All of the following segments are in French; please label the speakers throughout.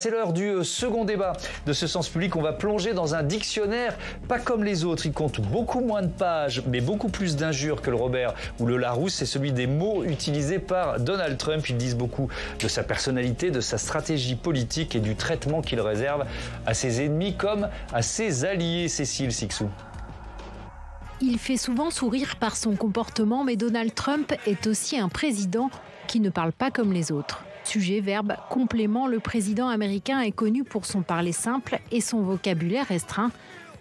Speaker 1: C'est l'heure du second débat de ce Sens Public. On va plonger dans un dictionnaire pas comme les autres. Il compte beaucoup moins de pages, mais beaucoup plus d'injures que le Robert ou le Larousse. C'est celui des mots utilisés par Donald Trump. Ils disent beaucoup de sa personnalité, de sa stratégie politique et du traitement qu'il réserve à ses ennemis comme à ses alliés. Cécile Sixou.
Speaker 2: Il fait souvent sourire par son comportement, mais Donald Trump est aussi un président qui ne parle pas comme les autres. Sujet, verbe, complément, le président américain est connu pour son parler simple et son vocabulaire restreint.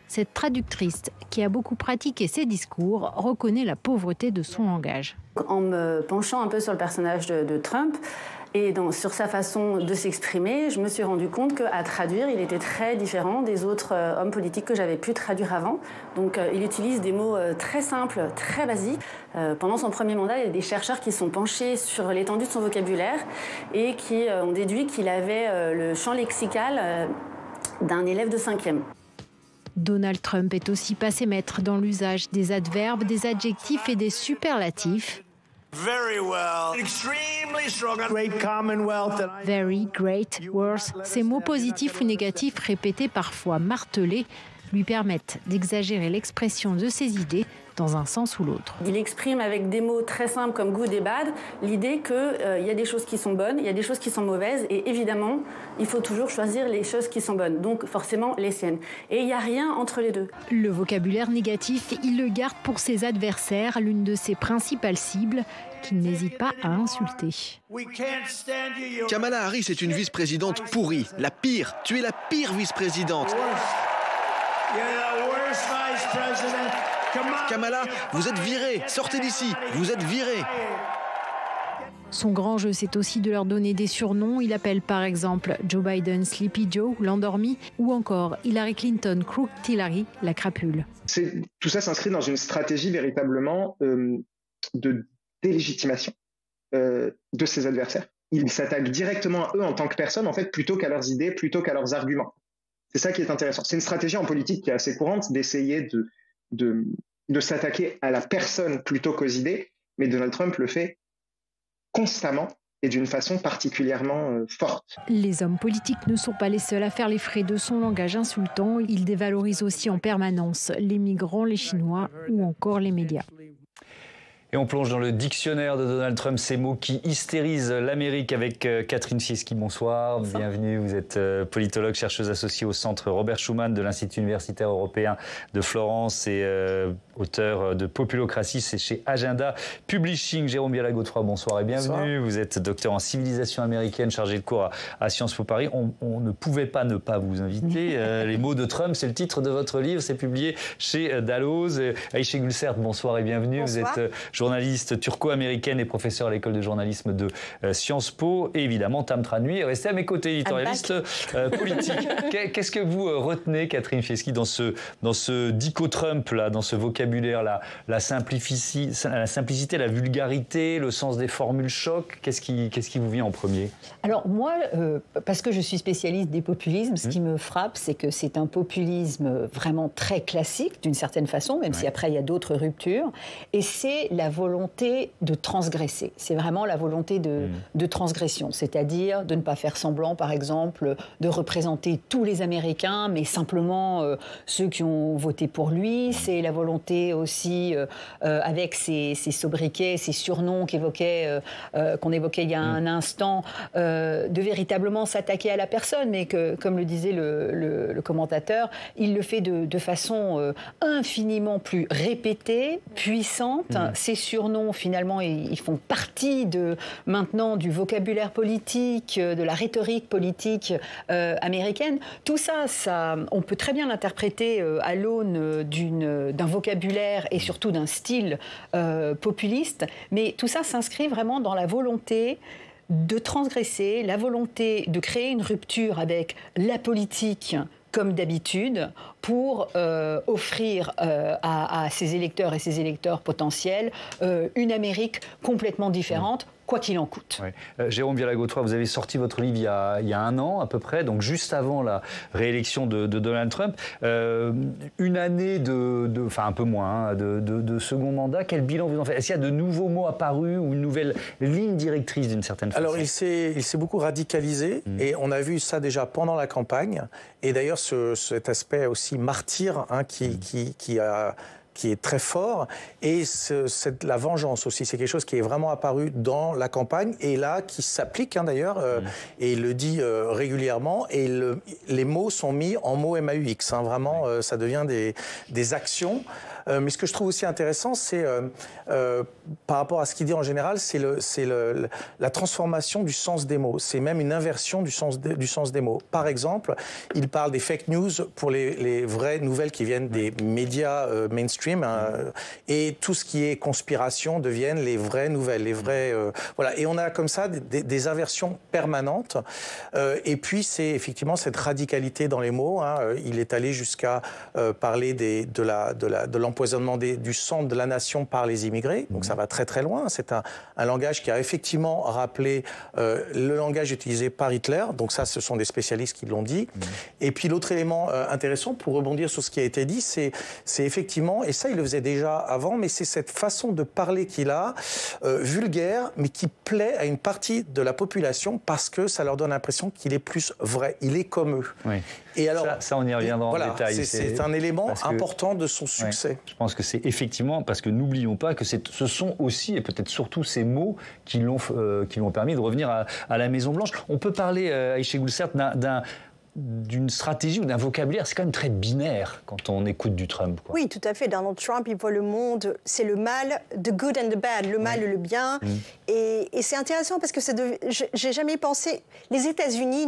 Speaker 2: Cette traductrice, qui a beaucoup pratiqué ses discours, reconnaît la pauvreté de son langage.
Speaker 3: En me penchant un peu sur le personnage de Trump et sur sa façon de s'exprimer, je me suis rendu compte qu'à traduire, il était très différent des autres hommes politiques que j'avais pu traduire avant. Donc il utilise des mots très simples, très basiques. Pendant son premier mandat, il y a des chercheurs qui sont penchés sur l'étendue de son vocabulaire et qui ont déduit qu'il avait le champ lexical d'un élève de 5e.
Speaker 2: Donald Trump est aussi passé maître dans l'usage des adverbes, des adjectifs et des superlatifs.
Speaker 4: Very well. Extremely strong. Great Commonwealth.
Speaker 2: Very, great, worse. Ces mots positifs ou négatifs répétés, parfois martelés, lui permettent d'exagérer l'expression de ses idées dans un sens ou l'autre.
Speaker 3: Il exprime avec des mots très simples comme good et bad l'idée qu'il y a des choses qui sont bonnes, il y a des choses qui sont mauvaises et évidemment, il faut toujours choisir les choses qui sont bonnes, donc forcément les siennes. Et il n'y a rien entre les deux.
Speaker 2: Le vocabulaire négatif, il le garde pour ses adversaires, l'une de ses principales cibles, qu'il n'hésite pas à insulter.
Speaker 5: Kamala Harris est une vice-présidente pourrie, la pire. Tu es la pire vice-présidente. Kamala, vous êtes virée, sortez d'ici, vous êtes virée.
Speaker 2: Son grand jeu, c'est aussi de leur donner des surnoms. Il appelle par exemple Joe Biden Sleepy Joe, l'endormi, ou encore Hillary Clinton Crooked Hillary, la crapule.
Speaker 6: Tout ça s'inscrit dans une stratégie véritablement de délégitimation de ses adversaires. Il s'attaque directement à eux en tant que personne, en fait, plutôt qu'à leurs idées, plutôt qu'à leurs arguments. C'est ça qui est intéressant. C'est une stratégie en politique qui est assez courante d'essayer de s'attaquer à la personne plutôt qu'aux idées, mais Donald Trump le fait constamment et d'une façon particulièrement forte.
Speaker 2: Les hommes politiques ne sont pas les seuls à faire les frais de son langage insultant. Il dévalorise aussi en permanence les migrants, les Chinois ou encore les médias.
Speaker 1: Et on plonge dans le dictionnaire de Donald Trump, ces mots qui hystérisent l'Amérique avec Catherine Fieschi. Bonsoir, bienvenue. Vous êtes politologue, chercheuse associée au Centre Robert Schuman de l'Institut universitaire européen de Florence et auteur de Populocratie, c'est chez Agenda Publishing. Jérôme Biala-Godefroy, bonsoir et bienvenue. Bonsoir. Vous êtes docteur en civilisation américaine, chargé de cours à Sciences Po Paris. On ne pouvait pas ne pas vous inviter. Les mots de Trump, c'est le titre de votre livre, c'est publié chez Dalloz. Aïché Gulsert, bonsoir et bienvenue.
Speaker 7: Bonsoir.
Speaker 1: Vous êtes journaliste turco-américaine et professeur à l'école de journalisme de Sciences Po. Et évidemment, Tam Tranui est resté à mes côtés, éditorialiste politique. Qu'est-ce que vous retenez, Catherine Fieschi, dans ce dico-Trump, là, dans ce vocabulaire, la simplicité, la vulgarité, le sens des formules choc? Qu'est-ce qui vous vient en premier?
Speaker 7: Alors moi, parce que je suis spécialiste des populismes, ce qui me frappe, c'est que c'est un populisme vraiment très classique, d'une certaine façon, même si après il y a d'autres ruptures. Et c'est la volonté de transgresser. C'est vraiment la volonté de transgression, c'est-à-dire de ne pas faire semblant, par exemple, de représenter tous les Américains, mais simplement ceux qui ont voté pour lui. C'est la volonté aussi, avec ces sobriquets, ces surnoms qu'on évoquait il y a un instant, de véritablement s'attaquer à la personne, mais que, comme le disait le commentateur, il le fait de façon infiniment plus répétée, puissante. Ces surnoms, finalement, ils font partie maintenant du vocabulaire politique, de la rhétorique politique américaine. Tout ça, on peut très bien l'interpréter à l'aune d'un vocabulaire et surtout d'un style populiste, mais tout ça s'inscrit vraiment dans la volonté de transgresser, la volonté de créer une rupture avec la politique comme d'habitude, pour offrir à ses électeurs et ses électeurs potentiels une Amérique complètement différente, quoi qu'il en coûte.
Speaker 1: Ouais. Jérôme Viala-Godefroy, vous avez sorti votre livre il y a un an à peu près, donc juste avant la réélection de Donald Trump. Une année enfin un peu moins, de second mandat. Quel bilan vous en faites? Est-ce qu'il y a de nouveaux mots apparus ou une nouvelle ligne directrice d'une certaine façon?
Speaker 8: Alors il s'est beaucoup radicalisé et on a vu ça déjà pendant la campagne. Et d'ailleurs cet aspect aussi martyr qui est très fort, et la vengeance aussi, c'est quelque chose qui est vraiment apparu dans la campagne, et là, qui s'applique d'ailleurs, et il le dit régulièrement, et les mots sont mis en mots MAUX, vraiment, ça devient des actions. Mais ce que je trouve aussi intéressant, c'est par rapport à ce qu'il dit en général, c'est la transformation du sens des mots. C'est même une inversion du sens des mots. Par exemple, il parle des fake news pour les vraies nouvelles qui viennent des médias mainstream, et tout ce qui est conspiration deviennent les vraies nouvelles, les vraies voilà. Et on a comme ça des inversions permanentes. Et puis c'est effectivement cette radicalité dans les mots. Il est allé jusqu'à parler de l'empoisonnement du sang de la nation par les immigrés. Donc ça va très très loin. C'est un langage qui a effectivement rappelé le langage utilisé par Hitler. Donc ça, ce sont des spécialistes qui l'ont dit. Et puis l'autre élément intéressant, pour rebondir sur ce qui a été dit, c'est effectivement, et ça il le faisait déjà avant, mais c'est cette façon de parler qu'il a, vulgaire, mais qui plaît à une partie de la population parce que ça leur donne l'impression qu'il est plus vrai. Il est comme eux.
Speaker 1: Oui.
Speaker 8: Et alors,
Speaker 1: ça, on y reviendra en détail.
Speaker 8: C'est un élément important de son succès.
Speaker 1: Ouais, je pense que c'est effectivement, parce que n'oublions pas que ce sont aussi, et peut-être surtout ces mots qui l'ont permis de revenir à la Maison-Blanche. On peut parler, Ayché Goulcert, d'une stratégie ou d'un vocabulaire, c'est quand même très binaire quand on écoute du Trump, quoi.
Speaker 9: Oui, tout à fait. Donald Trump, il voit le monde, c'est le mal, the good and the bad, le mal et le bien. Et c'est intéressant parce que j'ai jamais pensé... Les États-Unis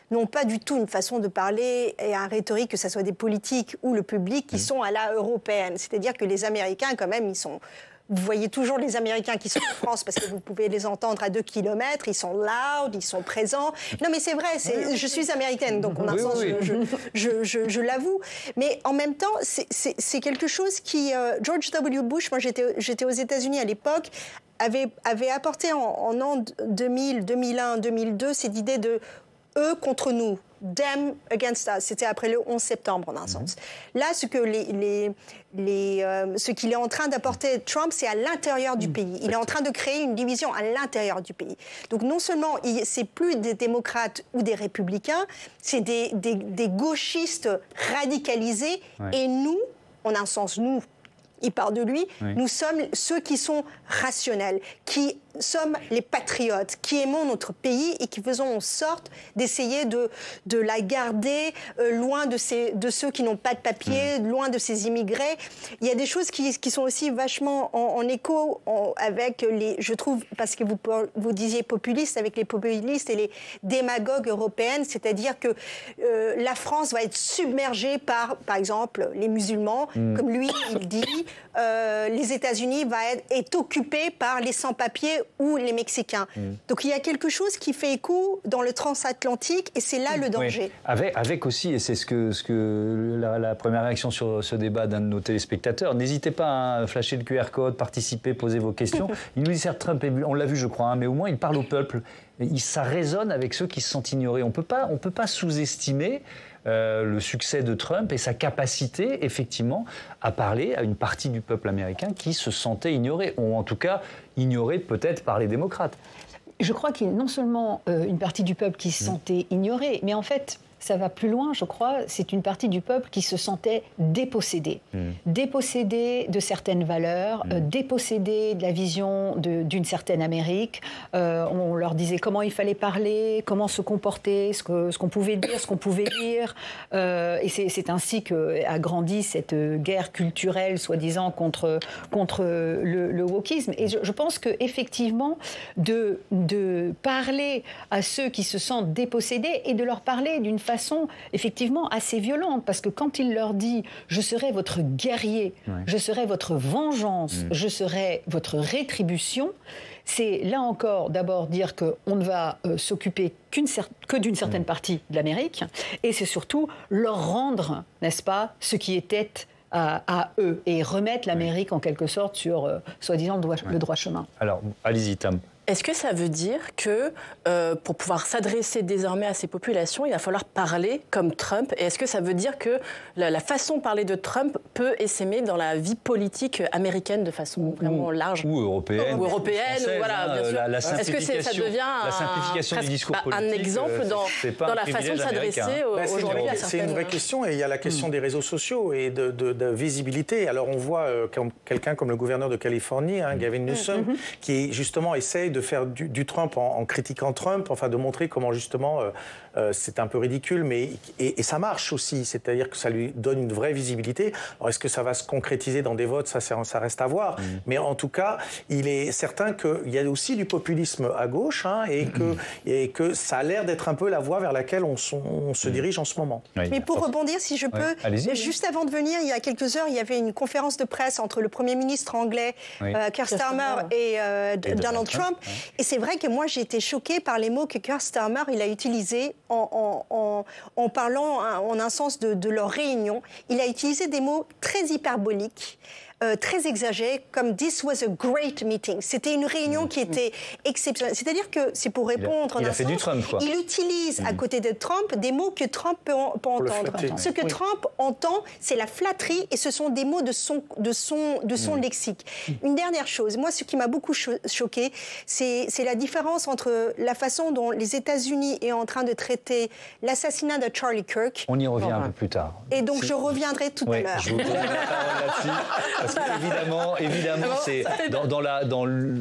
Speaker 9: n'ont pas du tout une façon de parler et un rhétorique, que ce soit des politiques ou le public, qui sont à la européenne. C'est-à-dire que les Américains, quand même, ils sont... Vous voyez toujours les Américains qui sont en France parce que vous pouvez les entendre à 2 kilomètres, ils sont loud, ils sont présents. Non mais c'est vrai, je suis américaine, donc en un sens, je l'avoue. Mais en même temps, c'est quelque chose qui... George W. Bush, moi j'étais aux États-Unis à l'époque, avait apporté en an 2000, 2001, 2002 cette idée de eux contre nous. Them against us. C'était après le 11 septembre, en un sens. Là, ce qu'il est en train d'apporter Trump, c'est à l'intérieur du pays. Il est en train de créer une division à l'intérieur du pays. Donc, non seulement, c'est plus des démocrates ou des républicains, c'est des gauchistes radicalisés. Et nous, en un sens, nous, il parle de lui, nous sommes ceux qui sont rationnels, qui sommes les patriotes, qui aimons notre pays et qui faisons en sorte d'essayer de la garder loin de ceux qui n'ont pas de papier, loin de ces immigrés. Il y a des choses qui sont aussi vachement en écho avec je trouve, parce que vous disiez populistes, avec les populistes et les démagogues européennes, c'est-à-dire que la France va être submergée par exemple, les musulmans, comme lui, il dit, les États-Unis est occupé par les sans-papiers ou les Mexicains. Donc il y a quelque chose qui fait écho dans le transatlantique et c'est là le danger.
Speaker 1: Oui. Avec aussi, et c'est ce que la première réaction sur ce débat d'un de nos téléspectateurs, n'hésitez pas à flasher le QR code, participer, poser vos questions. Il nous dit certes Trump, on l'a vu je crois, mais au moins il parle au peuple. Ça résonne avec ceux qui se sentent ignorés. On peut pas sous-estimer le succès de Trump et sa capacité, effectivement, à parler à une partie du peuple américain qui se sentait ignoré, ou en tout cas ignoré peut-être par les démocrates.
Speaker 7: Je crois qu'il y a non seulement une partie du peuple qui se sentait ignorée, mais en fait... Ça va plus loin, je crois, c'est une partie du peuple qui se sentait dépossédée. Dépossédée de certaines valeurs, dépossédée de la vision d'une certaine Amérique. On leur disait comment il fallait parler, comment se comporter, ce qu'on pouvait dire, ce qu'on pouvait lire. Et c'est ainsi qu'a grandi cette guerre culturelle, soi-disant, contre le wokisme. Et je pense qu'effectivement, de parler à ceux qui se sentent dépossédés et de leur parler d'une façon effectivement assez violente, parce que quand il leur dit « je serai votre guerrier, je serai votre vengeance, je serai votre rétribution », c'est là encore d'abord dire qu'on ne va s'occuper que d'une certaine partie de l'Amérique, et c'est surtout leur rendre, n'est-ce pas, ce qui était à eux et remettre l'Amérique en quelque sorte sur, soi-disant, le droit chemin.
Speaker 1: Alors, allez-y, Tam.
Speaker 10: Est-ce que ça veut dire que pour pouvoir s'adresser désormais à ces populations, il va falloir parler comme Trump? Et est-ce que ça veut dire que la façon de parler de Trump peut essaimer dans la vie politique américaine de façon vraiment large?
Speaker 1: Ou européenne.
Speaker 10: Ou européenne, voilà, bien sûr. Est-ce que ça devient
Speaker 1: la simplification du discours politique,
Speaker 10: un exemple dans la façon de s'adresser aujourd'hui à certaines...
Speaker 8: C'est une vraie question, et il y a la question des réseaux sociaux et de visibilité. Alors on voit quelqu'un comme le gouverneur de Californie, Gavin Newsom, qui justement essaye de faire du Trump en critiquant Trump, enfin de montrer comment justement c'est un peu ridicule, mais et ça marche aussi, c'est-à-dire que ça lui donne une vraie visibilité. Alors est-ce que ça va se concrétiser dans des votes, ça reste à voir, mais en tout cas, il est certain qu'il y a aussi du populisme à gauche, et que ça a l'air d'être un peu la voie vers laquelle on se dirige en ce moment.
Speaker 9: Oui. Mais pour rebondir, si je peux, juste avant de venir, il y a quelques heures, il y avait une conférence de presse entre le Premier ministre anglais, Keir Starmer, et Donald Trump. Et c'est vrai que moi, j'ai été choquée par les mots que Keir Starmer il a utilisés en parlant en un sens de leur réunion. Il a utilisé des mots très hyperboliques. Très exagéré, comme « this was a great meeting ». C'était une réunion qui était exceptionnelle. C'est-à-dire que c'est pour répondre...
Speaker 1: Il a fait du Trump, quoi.
Speaker 9: Il utilise à côté de Trump des mots que Trump peut entendre. Ce que Trump entend, c'est la flatterie, et ce sont des mots de son lexique. Une dernière chose, moi, ce qui m'a beaucoup choqué, c'est la différence entre la façon dont les États-Unis est en train de traiter l'assassinat de Charlie Kirk.
Speaker 1: On y revient un peu plus tard.
Speaker 9: Et donc, je reviendrai tout à l'heure.
Speaker 1: Je vous donne la parole là-dessus. Parce qu'évidemment, c'est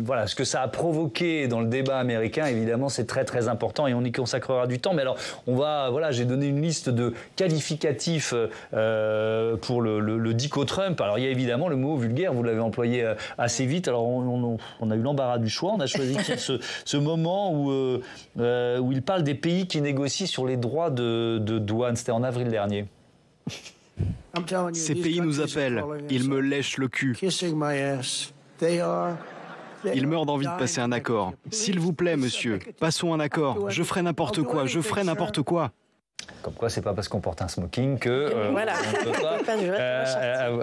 Speaker 1: voilà, ce que ça a provoqué dans le débat américain, évidemment, c'est très très important et on y consacrera du temps. Mais alors, j'ai donné une liste de qualificatifs pour le dico Trump. Alors, il y a évidemment le mot vulgaire, vous l'avez employé assez vite. Alors, on a eu l'embarras du choix. On a choisi ce moment où il parle des pays qui négocient sur les droits de douane. C'était en avril dernier.
Speaker 5: Ces pays nous appellent, ils me lèchent le cul. Ils meurent d'envie de passer un accord. S'il vous plaît, monsieur, passons un accord. Je ferai n'importe quoi, je ferai n'importe quoi.
Speaker 1: Comme quoi, c'est pas parce qu'on porte un smoking que on ne peut pas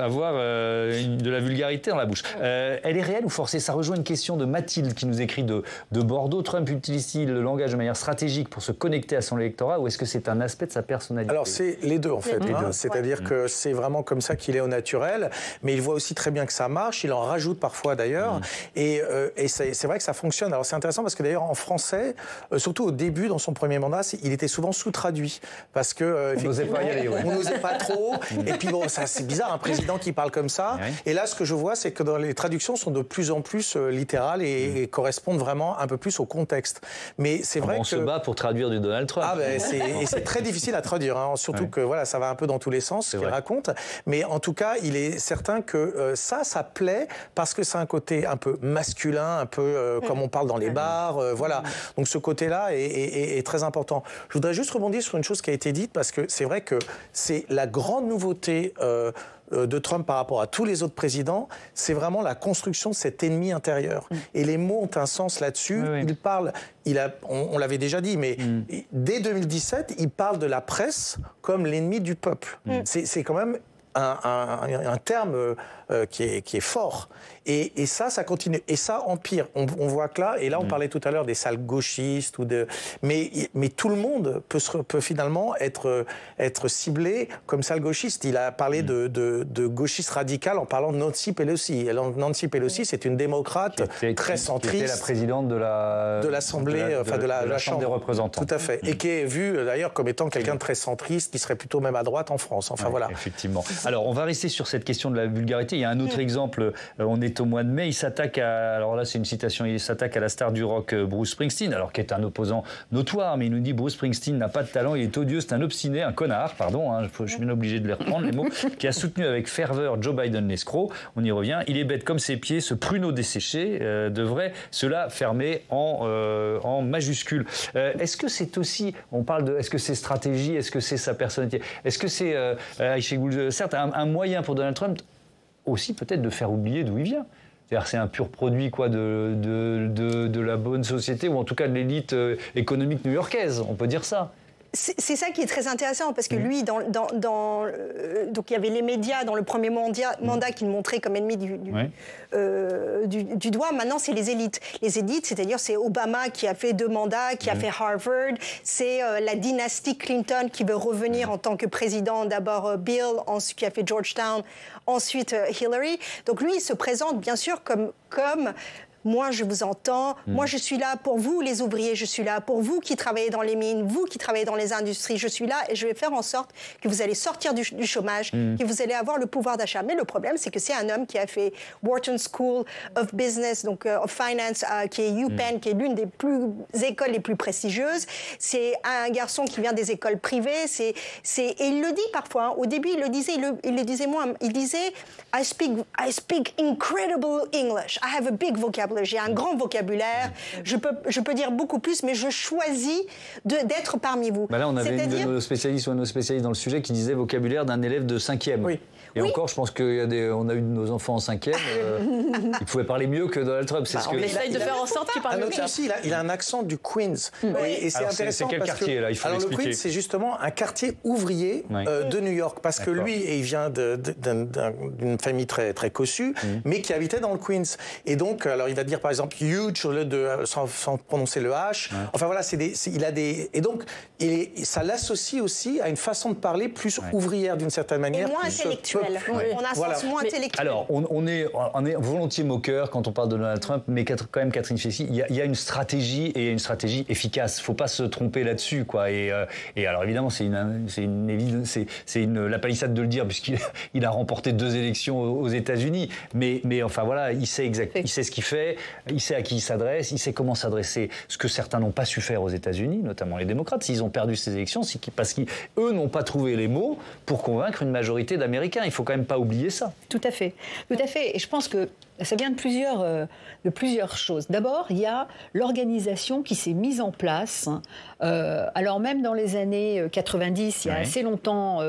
Speaker 1: avoir de la vulgarité dans la bouche. Elle est réelle ou forcée? Ça rejoint une question de Mathilde qui nous écrit de Bordeaux. Trump utilise-t-il le langage de manière stratégique pour se connecter à son électorat ou est-ce que c'est un aspect de sa personnalité?
Speaker 8: Alors c'est les deux en fait. C'est-à-dire que c'est vraiment comme ça qu'il est au naturel, mais il voit aussi très bien que ça marche. Il en rajoute parfois d'ailleurs, et c'est vrai que ça fonctionne. Alors c'est intéressant parce que d'ailleurs en français, surtout au début dans son premier mandat, il était souvent sous-traduit. Parce que
Speaker 1: on n'osait pas y aller,
Speaker 8: on n'osait pas trop. Et puis bon, c'est bizarre un président qui parle comme ça. Et là, ce que je vois, c'est que les traductions sont de plus en plus littérales et correspondent vraiment un peu plus au contexte. Mais c'est vrai
Speaker 1: on se bat pour traduire du Donald Trump.
Speaker 8: Et c'est très difficile à traduire, surtout que voilà, ça va un peu dans tous les sens ce qu'il raconte. Mais en tout cas, il est certain que ça plaît parce que c'est un côté un peu masculin, un peu comme on parle dans les bars, voilà. Donc ce côté-là est très important. Je voudrais juste rebondir sur une chose qui a été dite, parce que c'est vrai que c'est la grande nouveauté de Trump par rapport à tous les autres présidents, c'est vraiment la construction de cet ennemi intérieur. Et les mots ont un sens là-dessus. Il parle, on l'avait déjà dit, mais dès 2017, il parle de la presse comme l'ennemi du peuple. C'est quand même un terme qui est fort. Et ça continue. Et ça empire. On voit que là, et là on parlait tout à l'heure des salles gauchistes, mais tout le monde peut finalement être ciblé comme salle gauchiste. Il a parlé de gauchiste radical en parlant de Nancy Pelosi. Nancy Pelosi, c'est une démocrate très centriste.
Speaker 1: Qui était la présidente de
Speaker 8: l'Assemblée, de la
Speaker 1: Chambre des représentants.
Speaker 8: Tout à fait. Et qui est vue d'ailleurs comme étant quelqu'un de très centriste, qui serait plutôt même à droite en France. Enfin voilà.
Speaker 1: Effectivement. Alors on va rester sur cette question de la vulgarité. Il y a un autre exemple. On est au mois de mai. Il s'attaque alors là c'est une citation. Il s'attaque à la star du rock Bruce Springsteen, alors qui est un opposant notoire, mais il nous dit Bruce Springsteen n'a pas de talent, il est odieux, c'est un obstiné, un connard, pardon, je suis bien obligé de les reprendre les mots, qui a soutenu avec ferveur Joe Biden l'escroc. On y revient. Il est bête comme ses pieds, ce pruneau desséché devrait cela fermer en majuscule. Est-ce que c'est aussi, on parle de, est-ce que c'est stratégie, est-ce que c'est sa personnalité, est-ce que c'est Aïcha Goul, certes un moyen pour Donald Trump aussi peut-être de faire oublier d'où il vient. C'est-à-dire c'est un pur produit de la bonne société, ou en tout cas de l'élite économique new-yorkaise, on peut dire ça.
Speaker 9: C'est ça qui est très intéressant, parce que lui, donc il y avait les médias dans le premier mandat qu'il montrait comme ennemi du doigt. Maintenant, c'est les élites. Les élites, c'est-à-dire c'est Obama qui a fait 2 mandats, qui a fait Harvard. C'est la dynastie Clinton qui veut revenir en tant que président. D'abord Bill, ensuite qui a fait Georgetown, ensuite Hillary. Donc lui, il se présente bien sûr comme moi, je vous entends. Moi, je suis là pour vous, les ouvriers. Je suis là pour vous qui travaillez dans les mines, vous qui travaillez dans les industries. Je suis là et je vais faire en sorte que vous allez sortir du chômage, que vous allez avoir le pouvoir d'achat. Mais le problème, c'est que c'est un homme qui a fait Wharton School of Business, donc of Finance, qui est UPenn, qui est l'une des écoles les plus prestigieuses. C'est un garçon qui vient des écoles privées. Et il le dit parfois. Hein. Au début, il le disait. Il le disait moi. Il disait I speak incredible English. I have a big vocabulary. J'ai un grand vocabulaire, je peux dire beaucoup plus, mais je choisis d'être parmi vous.
Speaker 1: Bah là, on avait une de nos spécialistes ou un de nos spécialistes dans le sujet qui disait vocabulaire d'un élève de 5e. Oui. Et encore, je pense qu'on a eu nos enfants en 5e, ils pouvaient parler mieux que Donald Trump.
Speaker 10: On essaye de faire en sorte qu'il parle mieux.
Speaker 8: Aussi, il a un accent du Queens. Et c'est intéressant.
Speaker 1: C'est quel quartier, là? Il faut l'expliquer.
Speaker 8: Le Queens, c'est justement un quartier ouvrier de New York. Parce que lui, il vient d'une famille très, très cossue, mais qui habitait dans le Queens. Et donc, alors il va dire par exemple huge au lieu de sans prononcer le H. Enfin voilà, il a des. Et donc, ça l'associe aussi à une façon de parler plus ouvrière d'une certaine manière.
Speaker 9: Et moins intellectuelle. On a un sens moins intellectuel.
Speaker 1: Alors, on est volontiers moqueur quand on parle de Donald Trump, mais quand même, Catherine Fessy, il y a une stratégie et une stratégie efficace. Il ne faut pas se tromper là-dessus, quoi. Et alors, évidemment, c'est la palissade de le dire, puisqu'il a remporté 2 élections aux États-Unis. Mais enfin, voilà, il sait ce qu'il fait, il sait à qui il s'adresse, il sait comment s'adresser. Ce que certains n'ont pas su faire aux États-Unis, notamment les démocrates, s'ils ont perdu ces élections, c'est parce qu'eux n'ont pas trouvé les mots pour convaincre une majorité d'Américains. Il ne faut quand même pas oublier ça.
Speaker 7: Tout à fait. Et je pense que ça vient de plusieurs choses. D'abord, il y a l'organisation qui s'est mise en place. Alors même dans les années 90, il y a assez longtemps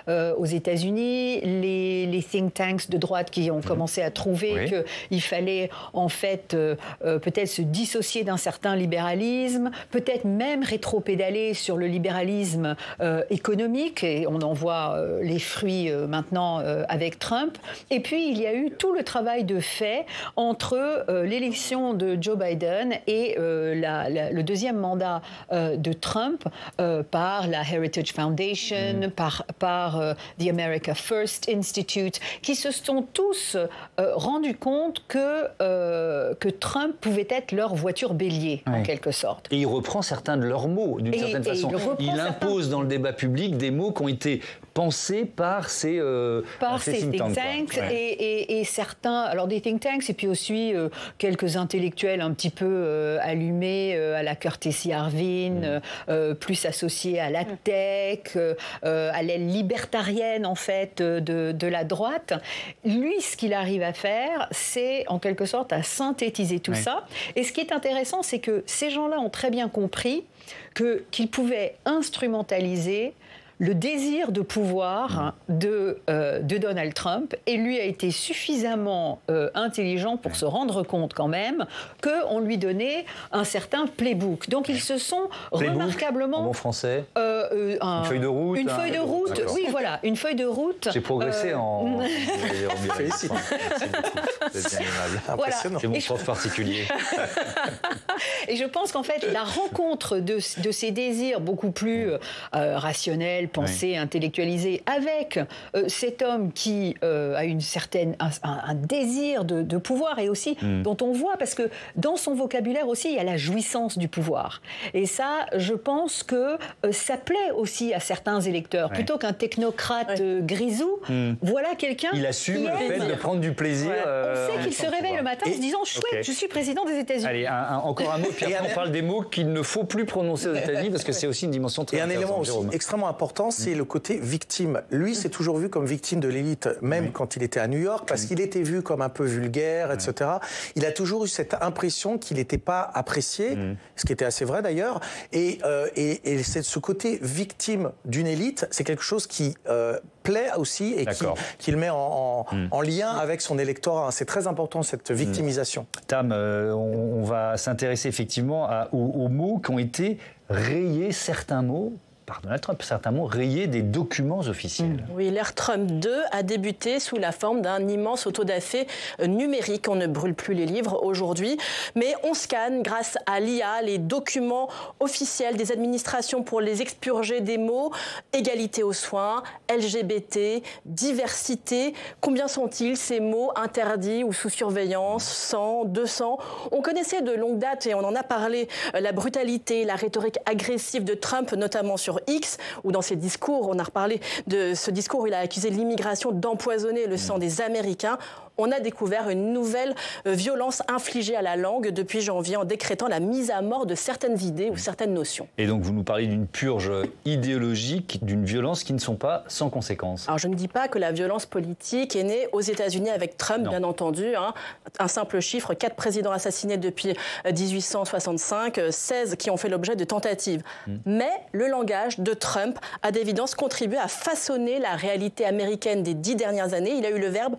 Speaker 7: aux États-Unis, les think tanks de droite qui ont commencé à trouver qu'il fallait en fait peut-être se dissocier d'un certain libéralisme, peut-être même rétropédaler sur le libéralisme économique, et on en voit les fruits maintenant avec Trump. Et puis il y a eu tout le travail de fait entre l'élection de Joe Biden et le deuxième mandat de Trump par la Heritage Foundation, par The America First Institute, qui se sont tous rendus compte que Trump pouvait être leur voiture bélier, en quelque sorte.
Speaker 1: Et il reprend certains de leurs mots, d'une certaine façon. Il impose dans le débat public des mots qui ont été pensés par ces think tanks. Et
Speaker 7: certains, alors des think tanks, et puis aussi quelques intellectuels un petit peu allumés à la Curtis Yarvin, plus associés à la tech, à l'aile libertarienne en fait de la droite. Lui, ce qu'il arrive à faire, c'est en quelque sorte à synthétiser tout ça. Et ce qui est intéressant, c'est que ces gens-là ont très bien compris qu'ils pouvaient instrumentaliser le désir de pouvoir de Donald Trump, et lui a été suffisamment intelligent pour se rendre compte quand même qu'on lui donnait un certain playbook. Donc ils se sont remarquablement...
Speaker 1: En bon français une feuille de route.
Speaker 7: Une feuille de route, oui voilà, une feuille de route.
Speaker 1: J'ai progressé en...
Speaker 8: Félicite.
Speaker 1: C'est bien aimable.
Speaker 8: Impressionnant.
Speaker 1: C'est mon prof particulier.
Speaker 7: Et je pense qu'en fait, la rencontre de ces désirs beaucoup plus rationnels, pensée intellectualisée, avec cet homme qui a un désir de pouvoir, et aussi dont on voit, parce que dans son vocabulaire aussi, il y a la jouissance du pouvoir. Et ça, je pense que ça plaît aussi à certains électeurs. Plutôt qu'un technocrate grisou, voilà quelqu'un
Speaker 1: il assume le fait de prendre du plaisir.
Speaker 7: On sait qu'il se réveille le matin en se disant « Chouette, je suis président des États-Unis ».
Speaker 1: Allez, encore un mot, puis après on parle des mots qu'il ne faut plus prononcer aux États-Unis, parce que c'est aussi une dimension très intéressante.
Speaker 8: Et un élément aussi extrêmement important, c'est le côté victime. Lui, s'est toujours vu comme victime de l'élite, même quand il était à New York, parce qu'il était vu comme un peu vulgaire, etc. Il a toujours eu cette impression qu'il n'était pas apprécié, ce qui était assez vrai d'ailleurs. Et ce côté victime d'une élite, c'est quelque chose qui plaît aussi et qui le met en lien avec son électorat. C'est très important, cette victimisation.
Speaker 1: Tam, on va s'intéresser effectivement aux mots qui ont été rayés, certains mots, par Donald Trump, certainement rayé des documents officiels.
Speaker 10: Oui, l'ère Trump 2 a débuté sous la forme d'un immense autodafé numérique. On ne brûle plus les livres aujourd'hui, mais on scanne grâce à l'IA les documents officiels des administrations pour les expurger des mots égalité aux soins, LGBT, diversité. Combien sont-ils ces mots interdits ou sous surveillance? 100, 200? On connaissait de longue date, et on en a parlé, la brutalité, la rhétorique agressive de Trump, notamment sur X, ou dans ses discours. On a reparlé de ce discours où il a accusé l'immigration d'empoisonner le sang des Américains. On a découvert une nouvelle violence infligée à la langue depuis janvier en décrétant la mise à mort de certaines idées ou certaines notions.
Speaker 1: Et donc vous nous parlez d'une purge idéologique, d'une violence qui ne sont pas sans conséquences.
Speaker 10: Alors je ne dis pas que la violence politique est née aux États-Unis avec Trump, bien entendu. Un simple chiffre, 4 présidents assassinés depuis 1865, 16 qui ont fait l'objet de tentatives. Mais le langage de Trump a d'évidence contribué à façonner la réalité américaine des 10 dernières années. Il a eu le verbe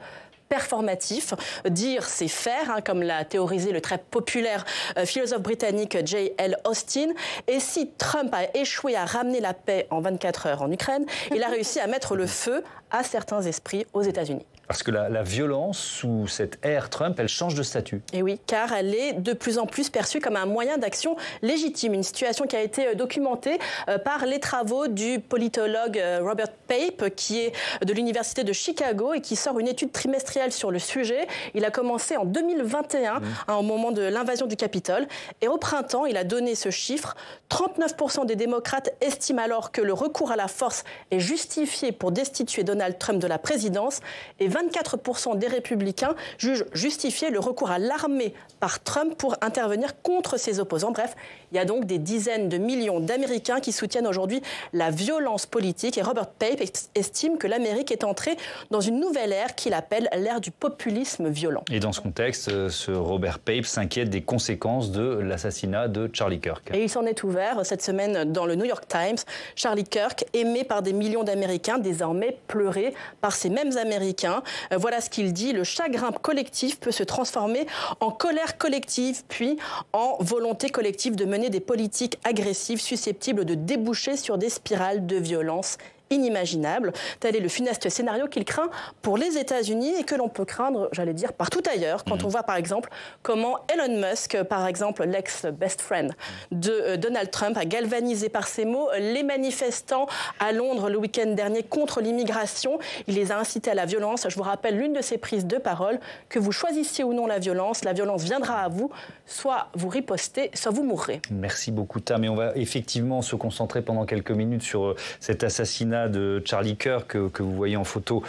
Speaker 10: performatif. Dire, c'est faire, comme l'a théorisé le très populaire philosophe britannique J.L. Austin. Et si Trump a échoué à ramener la paix en 24 heures en Ukraine, il a réussi à mettre le feu à certains esprits aux États-Unis.
Speaker 1: Parce que la violence, sous cette ère Trump, elle change de statut.
Speaker 10: Et oui, car elle est de plus en plus perçue comme un moyen d'action légitime. Une situation qui a été documentée par les travaux du politologue Robert Pape, qui est de l'Université de Chicago et qui sort une étude trimestrielle sur le sujet. Il a commencé en 2021, au moment de l'invasion du Capitole. Et au printemps, il a donné ce chiffre. 39% des démocrates estiment alors que le recours à la force est justifié pour destituer Donald Trump de la présidence. Et 24% des républicains jugent justifié le recours à l'armée par Trump pour intervenir contre ses opposants. Bref, il y a donc des dizaines de millions d'Américains qui soutiennent aujourd'hui la violence politique. Et Robert Pape estime que l'Amérique est entrée dans une nouvelle ère qu'il appelle l'ère du populisme violent.
Speaker 1: Et dans ce contexte, ce Robert Pape s'inquiète des conséquences de l'assassinat de Charlie Kirk.
Speaker 10: Et il s'en est ouvert cette semaine dans le New York Times. Charlie Kirk, aimé par des millions d'Américains, désormais pleuré par ces mêmes Américains. Voilà ce qu'il dit: le chagrin collectif peut se transformer en colère collective, puis en volonté collective de mener des politiques agressives susceptibles de déboucher sur des spirales de violence inimaginable. Tel est le funeste scénario qu'il craint pour les États-Unis et que l'on peut craindre, j'allais dire, partout ailleurs. Quand on voit par exemple comment Elon Musk, par exemple l'ex-best friend de Donald Trump, a galvanisé par ses mots les manifestants à Londres le week-end dernier contre l'immigration. Il les a incités à la violence. Je vous rappelle l'une de ses prises de parole: que vous choisissiez ou non la violence viendra à vous. Soit vous ripostez, soit vous mourrez.
Speaker 1: Merci beaucoup, Tam. Et on va effectivement se concentrer pendant quelques minutes sur cet assassinat de Charlie Kirk que vous voyez en photo,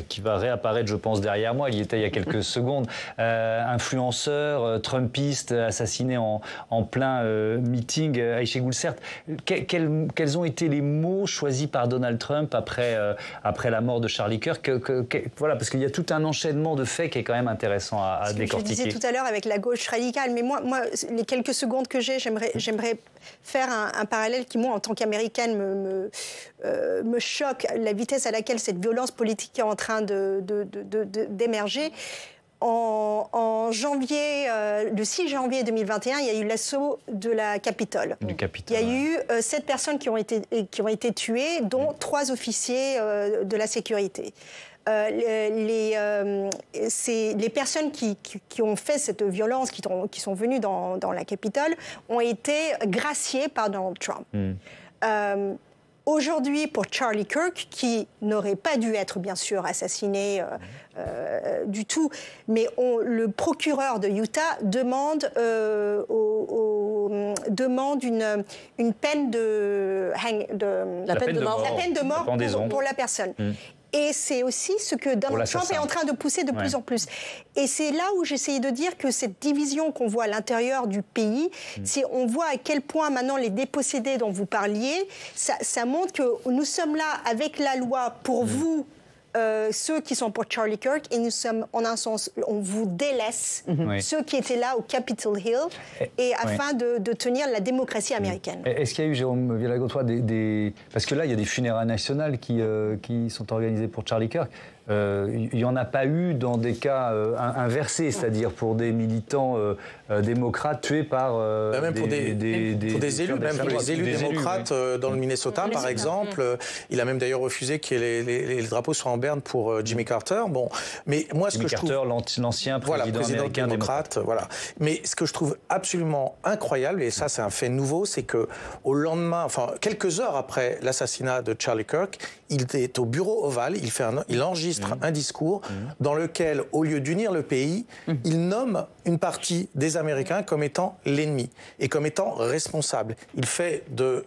Speaker 1: qui va réapparaître, je pense, derrière moi. Il y était il y a quelques secondes. Influenceur, trumpiste, assassiné en plein meeting à Aïché-Goulsert. Quels ont été les mots choisis par Donald Trump après la mort de Charlie Kirk? Voilà, parce qu'il y a tout un enchaînement de faits qui est quand même intéressant à décortiquer.
Speaker 9: Je disais tout à l'heure avec la gauche radicale, mais moi les quelques secondes que j'ai, j'aimerais faire un parallèle qui, moi, en tant qu'Américaine, me choque, la vitesse à laquelle cette violence politique est en train d'émerger. En janvier, le 6 janvier 2021, il y a eu l'assaut de la Capitole. Il y a eu 7 personnes qui ont été tuées, dont 3 officiers de la sécurité. Les personnes qui ont fait cette violence, qui sont venues dans la Capitole, ont été graciées par Donald Trump. Aujourd'hui, pour Charlie Kirk, qui n'aurait pas dû être, bien sûr, assassiné du tout, mais le procureur de Utah demande une peine la peine de mort pour la personne. Et c'est aussi ce que Donald Trump est en train de pousser de plus en plus. Et c'est là où j'essayais de dire que cette division qu'on voit à l'intérieur du pays, on voit à quel point maintenant les dépossédés dont vous parliez, ça montre que nous sommes là avec la loi pour vous, ceux qui sont pour Charlie Kirk, et nous sommes, en un sens, on vous délaisse, ceux qui étaient là au Capitol Hill, afin de tenir la démocratie américaine.
Speaker 1: Est-ce qu'il y a eu, Jérôme Villagot, parce que là, il y a des funérailles nationales qui sont organisées pour Charlie Kirk. il n'y en a pas eu dans des cas inversés, c'est-à-dire pour des militants démocrates tués par
Speaker 8: même pour des élus, même pour les élus démocrates dans le Minnesota, par exemple. Il a même d'ailleurs refusé que les drapeaux soient en berne pour Jimmy Carter. Bon, mais moi,
Speaker 1: Jimmy Carter, l'ancien président américain
Speaker 8: démocrate, voilà. Mais ce que je trouve absolument incroyable, et ça c'est un fait nouveau, c'est que au lendemain, enfin quelques heures après l'assassinat de Charlie Kirk, il est au bureau ovale, il enregistre un discours dans lequel, au lieu d'unir le pays, il nomme une partie des Américains comme étant l'ennemi et comme étant responsable. Il fait de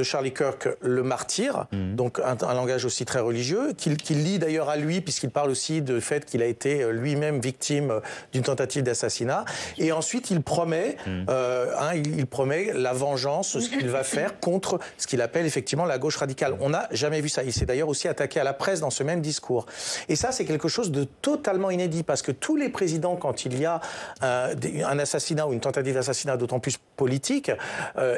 Speaker 8: Charlie Kirk le martyr, donc un langage aussi très religieux, qu'il lie d'ailleurs à lui, puisqu'il parle aussi du fait qu'il a été lui-même victime d'une tentative d'assassinat. Et ensuite, il promet, il promet la vengeance, ce qu'il va faire contre ce qu'il appelle effectivement la gauche radicale. On n'a jamais vu ça. Il s'est d'ailleurs aussi attaqué à la presse dans ce même discours. Et ça, c'est quelque chose de totalement inédit, parce que tous les présidents, quand il y a un assassinat ou une tentative d'assassinat d'autant plus politique,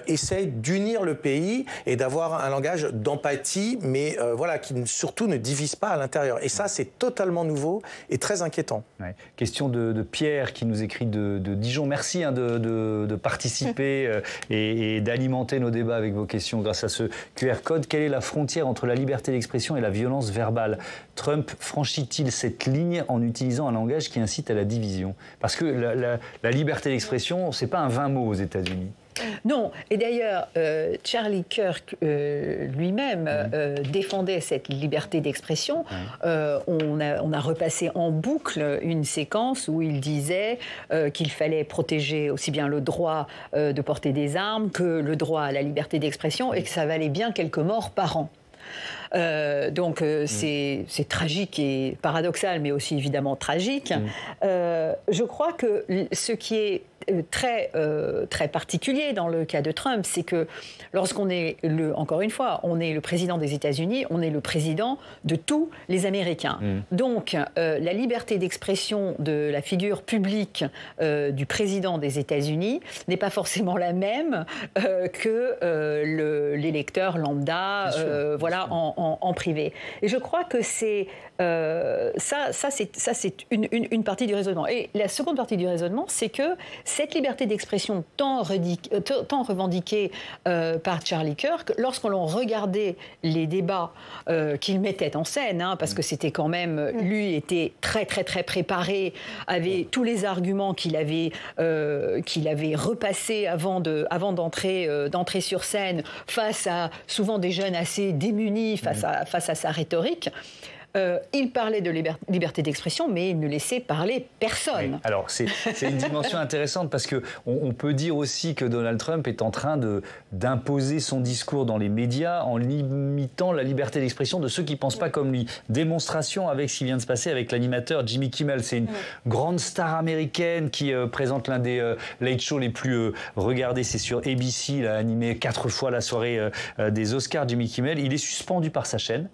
Speaker 8: essayent d'unir le pays et d'avoir un langage d'empathie, mais voilà, qui surtout ne divise pas à l'intérieur. Et ça, c'est totalement nouveau et très inquiétant.
Speaker 1: Ouais. Question de Pierre qui nous écrit de Dijon. Merci de participer et d'alimenter nos débats avec vos questions grâce à ce QR code. Quelle est la frontière entre la liberté d'expression et la violence verbale? Trump franchit-il cette ligne en utilisant un langage qui incite à la division? Parce que la liberté d'expression, c'est pas un vain mot aux États-Unis.
Speaker 7: Non, et d'ailleurs, Charlie Kirk lui-même défendait cette liberté d'expression. On a repassé en boucle une séquence où il disait qu'il fallait protéger aussi bien le droit de porter des armes que le droit à la liberté d'expression et que ça valait bien quelques morts par an. Donc c'est tragique et paradoxal, mais aussi évidemment tragique. Je crois que ce qui est très particulier dans le cas de Trump, c'est que lorsqu'on est, encore une fois, on est le président des États-Unis, on est le président de tous les Américains. Donc la liberté d'expression de la figure publique du président des États-Unis n'est pas forcément la même que l'électeur lambda, voilà, en privé. Et je crois que c'est c'est une partie du raisonnement. Et la seconde partie du raisonnement, c'est que cette liberté d'expression tant revendiquée par Charlie Kirk, lorsqu'on regardait les débats qu'il mettait en scène, parce que c'était quand même, lui était très préparé, avait tous les arguments qu'il avait repassés avant d'entrer sur scène, face à souvent des jeunes assez démunis face à sa rhétorique. Il parlait de liberté d'expression, mais il ne laissait parler personne.
Speaker 1: Oui. Alors, c'est une dimension intéressante parce qu'on peut dire aussi que Donald Trump est en train d'imposer son discours dans les médias en limitant la liberté d'expression de ceux qui ne pensent pas comme lui. Démonstration avec ce qui vient de se passer avec l'animateur Jimmy Kimmel. C'est une grande star américaine qui présente l'un des late shows les plus regardés. C'est sur ABC, il a animé 4 fois la soirée des Oscars, Jimmy Kimmel. Il est suspendu par sa chaîne.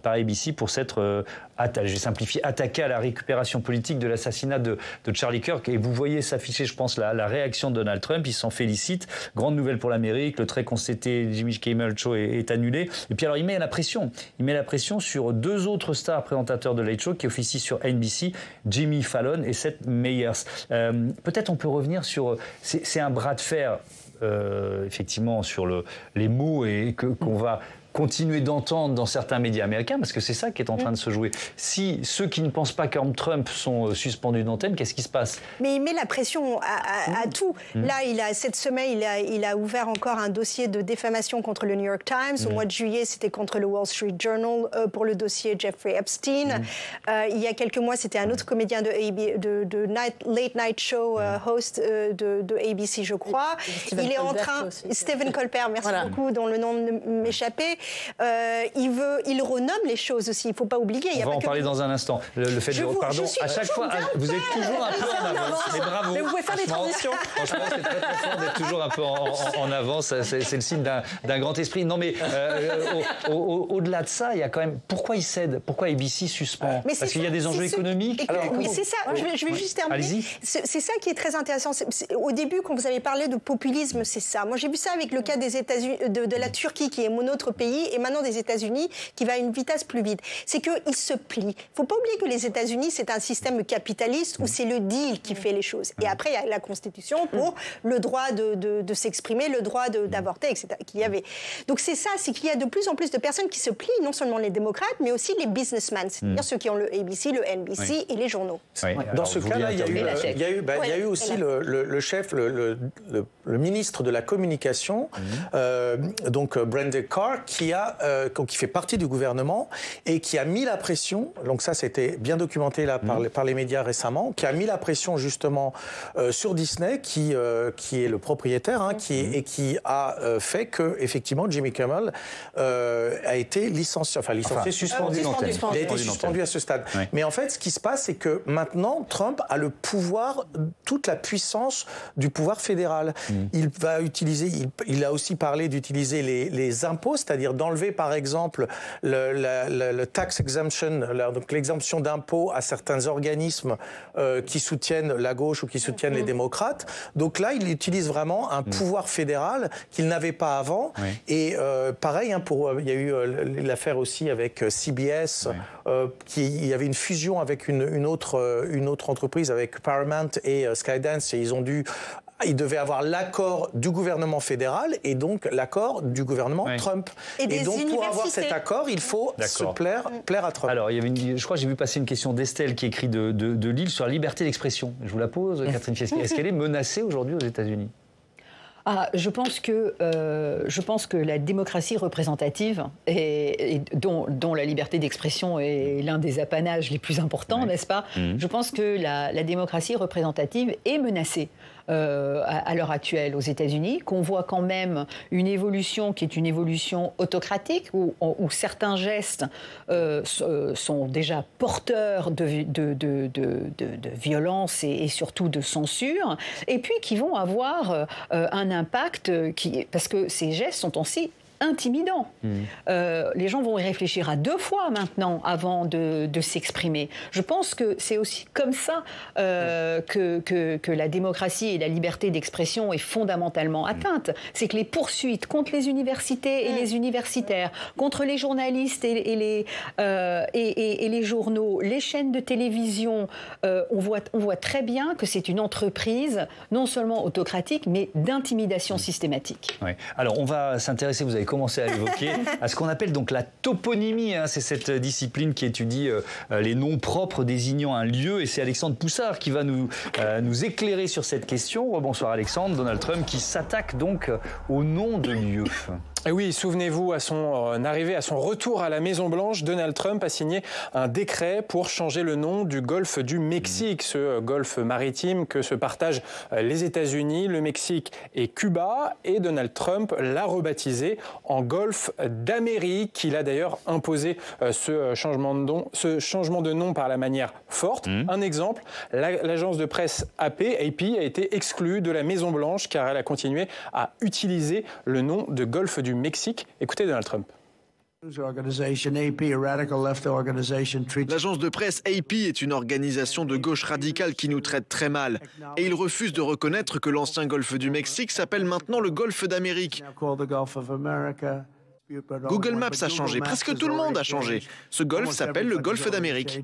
Speaker 1: Par ABC pour s'être, je vais simplifier, attaqué à la récupération politique de l'assassinat de Charlie Kirk. Et vous voyez s'afficher, je pense, la réaction de Donald Trump. Il s'en félicite. Grande nouvelle pour l'Amérique. Le très constaté Jimmy Kimmel Show est annulé. Et puis alors, il met la pression. Il met la pression sur 2 autres stars présentateurs de Late Show qui officient sur NBC, Jimmy Fallon et Seth Meyers. Peut-être on peut revenir sur... C'est un bras de fer, effectivement, sur les mots et qu'on va continuer d'entendre dans certains médias américains, parce que c'est ça qui est en train de se jouer. Si ceux qui ne pensent pas comme Trump sont suspendus d'antenne, qu'est-ce qui se passe?
Speaker 9: Mais il met la pression à tout. Là, cette semaine, il a ouvert encore un dossier de diffamation contre le New York Times. Au mois de juillet, c'était contre le Wall Street Journal pour le dossier Jeffrey Epstein. Il y a quelques mois, c'était un autre comédien de Late Night Show, host de ABC, je crois. Il est en train... Stephen Colbert, merci beaucoup, dont le nom m'échappait. Il renomme les choses aussi, il ne faut pas oublier.
Speaker 1: On va en parler dans un instant. Le fait de... Pardon, à chaque fois, vous êtes toujours un peu en avance. Mais bravo.
Speaker 10: Mais vous pouvez faire des transitions.
Speaker 1: Franchement, c'est très fort d'être toujours un peu en avance. C'est le signe d'un grand esprit. Non, mais au-delà de ça, il y a quand même... Pourquoi il cède? Pourquoi ABC suspend? Parce qu'il y a des enjeux économiques.
Speaker 9: Oui, c'est ça. Je vais juste terminer. C'est ça qui est très intéressant. Au début, quand vous avez parlé de populisme, c'est ça. Moi, j'ai vu ça avec le cas des États-Unis, de la Turquie, qui est mon autre pays, pays et maintenant des États-Unis qui va à une vitesse plus vite. C'est qu'ils se plient. Il ne faut pas oublier que les États-Unis, c'est un système capitaliste où c'est le deal qui fait les choses. Et après, il y a la Constitution pour le droit de s'exprimer, le droit d'avorter, etc. qu'il y avait. Donc c'est ça, c'est qu'il y a de plus en plus de personnes qui se plient, non seulement les démocrates, mais aussi les businessmen, c'est-à-dire ceux qui ont le ABC, le NBC et les journaux.
Speaker 8: Dans ce cas-là, il y a eu aussi le chef, le ministre de la communication, donc Brandon Carr, qui fait partie du gouvernement et qui a mis la pression, donc ça c'était bien documenté là, par les médias récemment, qui a mis la pression justement sur Disney, qui est le propriétaire, et qui a fait que effectivement Jimmy Kimmel a été licencié, suspendu. Il a été suspendu à ce stade. Oui. Mais en fait, ce qui se passe, c'est que maintenant, Trump a le pouvoir, toute la puissance du pouvoir fédéral. Il va utiliser, il a aussi parlé d'utiliser les impôts, c'est-à-dire d'enlever par exemple le tax exemption, donc l'exemption d'impôts à certains organismes qui soutiennent la gauche ou qui soutiennent les démocrates. Donc là, il utilise vraiment un pouvoir fédéral qu'il n'avait pas avant. Oui. Et pareil, il y a eu l'affaire aussi avec CBS, il y avait une fusion avec une autre entreprise, avec Paramount et Skydance, et ils devaient avoir l'accord du gouvernement fédéral et donc l'accord du gouvernement Trump. Et donc pour avoir cet accord, il faut se plaire à Trump.
Speaker 1: Alors, je crois que j'ai vu passer une question d'Estelle qui écrit de Lille sur la liberté d'expression. Je vous la pose, Catherine Fieschi. Est-ce qu'elle est menacée aujourd'hui aux États-Unis ?
Speaker 7: Je pense que la démocratie représentative, dont la liberté d'expression est l'un des apanages les plus importants, n'est-ce pas ? Je pense que la démocratie représentative est menacée à l'heure actuelle aux États-Unis, qu'on voit quand même une évolution qui est une évolution autocratique, où certains gestes sont déjà porteurs de violence et surtout de censure, et puis qui vont avoir un impact, parce que ces gestes sont aussi intimidant. Les gens vont y réfléchir à 2 fois maintenant avant de s'exprimer. Je pense que c'est aussi comme ça que la démocratie et la liberté d'expression est fondamentalement atteinte. C'est que les poursuites contre les universités et les universitaires, contre les journalistes et les journaux, les chaînes de télévision, on voit très bien que c'est une entreprise non seulement autocratique, mais d'intimidation systématique.
Speaker 1: Oui. Alors, on va s'intéresser, vous avez commencé à l'évoquer, à ce qu'on appelle donc la toponymie. C'est cette discipline qui étudie les noms propres désignant un lieu. Et c'est Alexandre Poussard qui va nous éclairer sur cette question. Bonsoir Alexandre. Donald Trump qui s'attaque donc aux noms de lieux.
Speaker 11: Et oui, souvenez-vous, à son arrivée, à son retour à la Maison-Blanche, Donald Trump a signé un décret pour changer le nom du golfe du Mexique, ce golfe maritime que se partagent les États-Unis, le Mexique et Cuba. Et Donald Trump l'a rebaptisé en golfe d'Amérique. Il a d'ailleurs imposé ce changement de nom par la manière forte. Un exemple, l'agence de presse AP a été exclue de la Maison-Blanche car elle a continué à utiliser le nom de golfe du Mexique. Écoutez Donald Trump.
Speaker 12: L'agence de presse AP est une organisation de gauche radicale qui nous traite très mal. Et ils refusent de reconnaître que l'ancien golfe du Mexique s'appelle maintenant le golfe d'Amérique. Google Maps a changé, presque tout le monde a changé. Ce golfe s'appelle le golfe d'Amérique.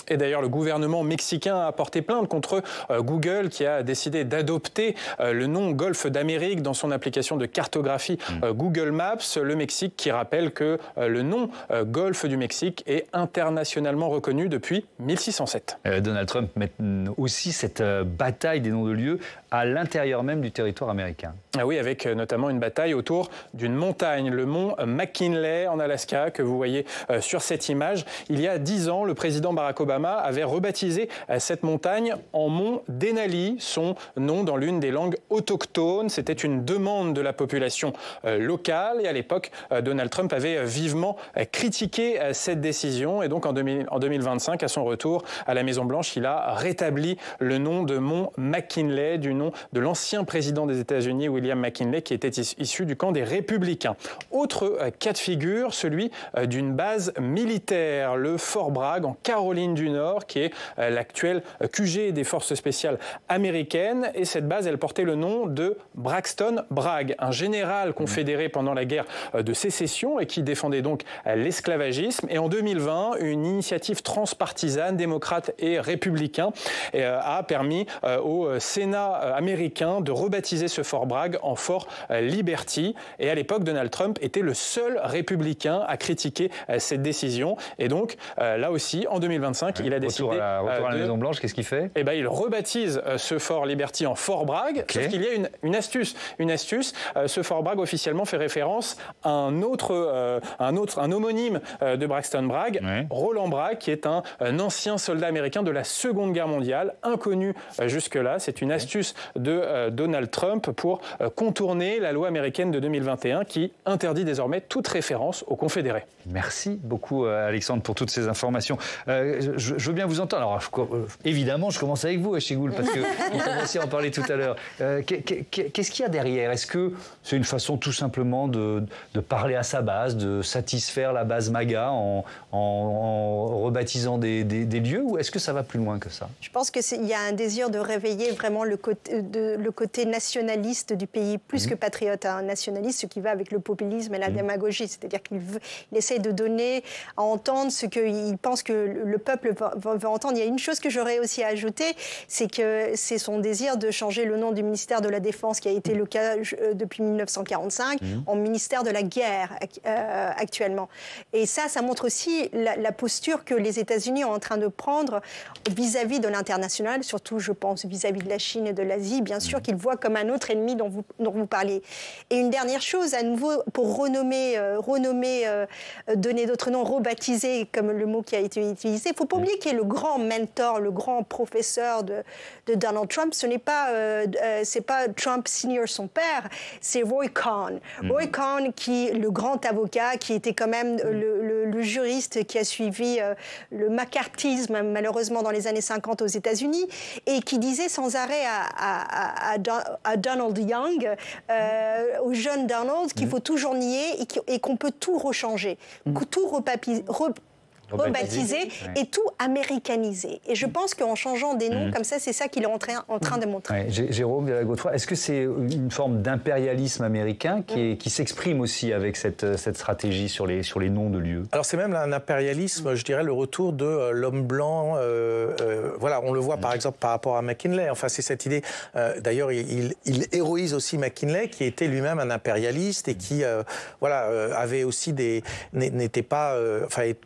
Speaker 11: Et d'ailleurs, le gouvernement mexicain a porté plainte contre Google qui a décidé d'adopter le nom Golfe d'Amérique dans son application de cartographie Google Maps. Le Mexique qui rappelle que le nom Golfe du Mexique est internationalement reconnu depuis 1607.
Speaker 1: Donald Trump mène aussi cette bataille des noms de lieux à l'intérieur même du territoire américain.
Speaker 11: Ah oui, avec notamment une bataille autour d'une montagne, le mont McKinley en Alaska, que vous voyez sur cette image. Il y a 10 ans, le président Barack Obama avait rebaptisé cette montagne en mont Denali, son nom dans l'une des langues autochtones. C'était une demande de la population locale et à l'époque, Donald Trump avait vivement critiqué cette décision et donc en 2025, à son retour à la Maison-Blanche, il a rétabli le nom de mont McKinley, du nom de l'ancien président des États-Unis, William McKinley, qui était issu du camp des Républicains. Autre cas de figure, celui d'une base militaire, le Fort Bragg en Caroline du du Nord, qui est l'actuel QG des forces spéciales américaines. Et cette base, elle portait le nom de Braxton Bragg, un général confédéré pendant la guerre de sécession et qui défendait donc l'esclavagisme. Et en 2020, une initiative transpartisane, démocrate et républicain, a permis au Sénat américain de rebaptiser ce Fort Bragg en Fort Liberty. Et à l'époque, Donald Trump était le seul républicain à critiquer cette décision. Et donc, là aussi, en 2025, il a décidé...
Speaker 1: Retour à la Maison-Blanche, qu'est-ce qu'il fait ?
Speaker 11: Eh ben, il rebaptise ce Fort Liberty en Fort Bragg. Okay. Sauf qu'il y a une astuce. Ce Fort Bragg, officiellement, fait référence à un homonyme de Braxton Bragg, Roland Bragg, qui est un ancien soldat américain de la Seconde Guerre mondiale, inconnu jusque-là. C'est une astuce de Donald Trump pour contourner la loi américaine de 2021 qui interdit désormais toute référence aux confédérés.
Speaker 1: Merci beaucoup Alexandre pour toutes ces informations. Je veux bien vous entendre. Alors évidemment, je commence avec vous Chigoul parce que vous commenciez à en parler tout à l'heure. Qu'est-ce qu'il y a derrière ? Est-ce que c'est une façon tout simplement de parler à sa base, de satisfaire la base MAGA en rebaptisant des lieux, ou est-ce que ça va plus loin que ça ?
Speaker 9: Je pense qu'il y a un désir de réveiller vraiment le côté nationaliste du pays, plus que patriote, un nationaliste, ce qui va avec le populisme et la démagogie. C'est-à-dire qu'il essaie de donner à entendre ce qu'il pense que le peuple veut entendre. Il y a une chose que j'aurais aussi à ajouter, c'est que c'est son désir de changer le nom du ministère de la Défense, qui a été le cas depuis 1945, en ministère de la Guerre actuellement. Et ça montre aussi la posture que les États-Unis sont en train de prendre vis-à-vis de l'international, surtout, je pense, vis-à-vis de la Chine et de l'Asie, bien sûr, qu'ils voient comme un autre ennemi dont vous parliez. Et une dernière chose, à nouveau, pour renommer, donner d'autres noms, rebaptiser, comme le mot qui a été utilisé, il ne faut pas oublier qu'il est le grand mentor, le grand professeur de Donald Trump. Ce n'est pas, c'est pas Trump senior, son père, c'est Roy Cohn. Roy Cohn, le grand avocat, qui était quand même le juriste qui a suivi le macartisme, malheureusement, dans les années 50 aux États-Unis, et qui disait sans arrêt à Donald Young, au jeune Donald, qu'il faut toujours nier et qu'on peut tout rechanger, tout rebaptiser et tout américaniser. Et je pense qu'en changeant des noms comme ça, c'est ça qu'il est en train de montrer.
Speaker 1: Jérôme Godefroy, est-ce que c'est une forme d'impérialisme américain qui s'exprime aussi avec cette stratégie sur les noms de lieux ?
Speaker 8: Alors c'est même un impérialisme, je dirais, le retour de l'homme blanc. Voilà, on le voit par exemple par rapport à McKinley. Enfin, c'est cette idée. D'ailleurs, il héroïse aussi McKinley, qui était lui-même un impérialiste et qui, avait aussi n'était pas,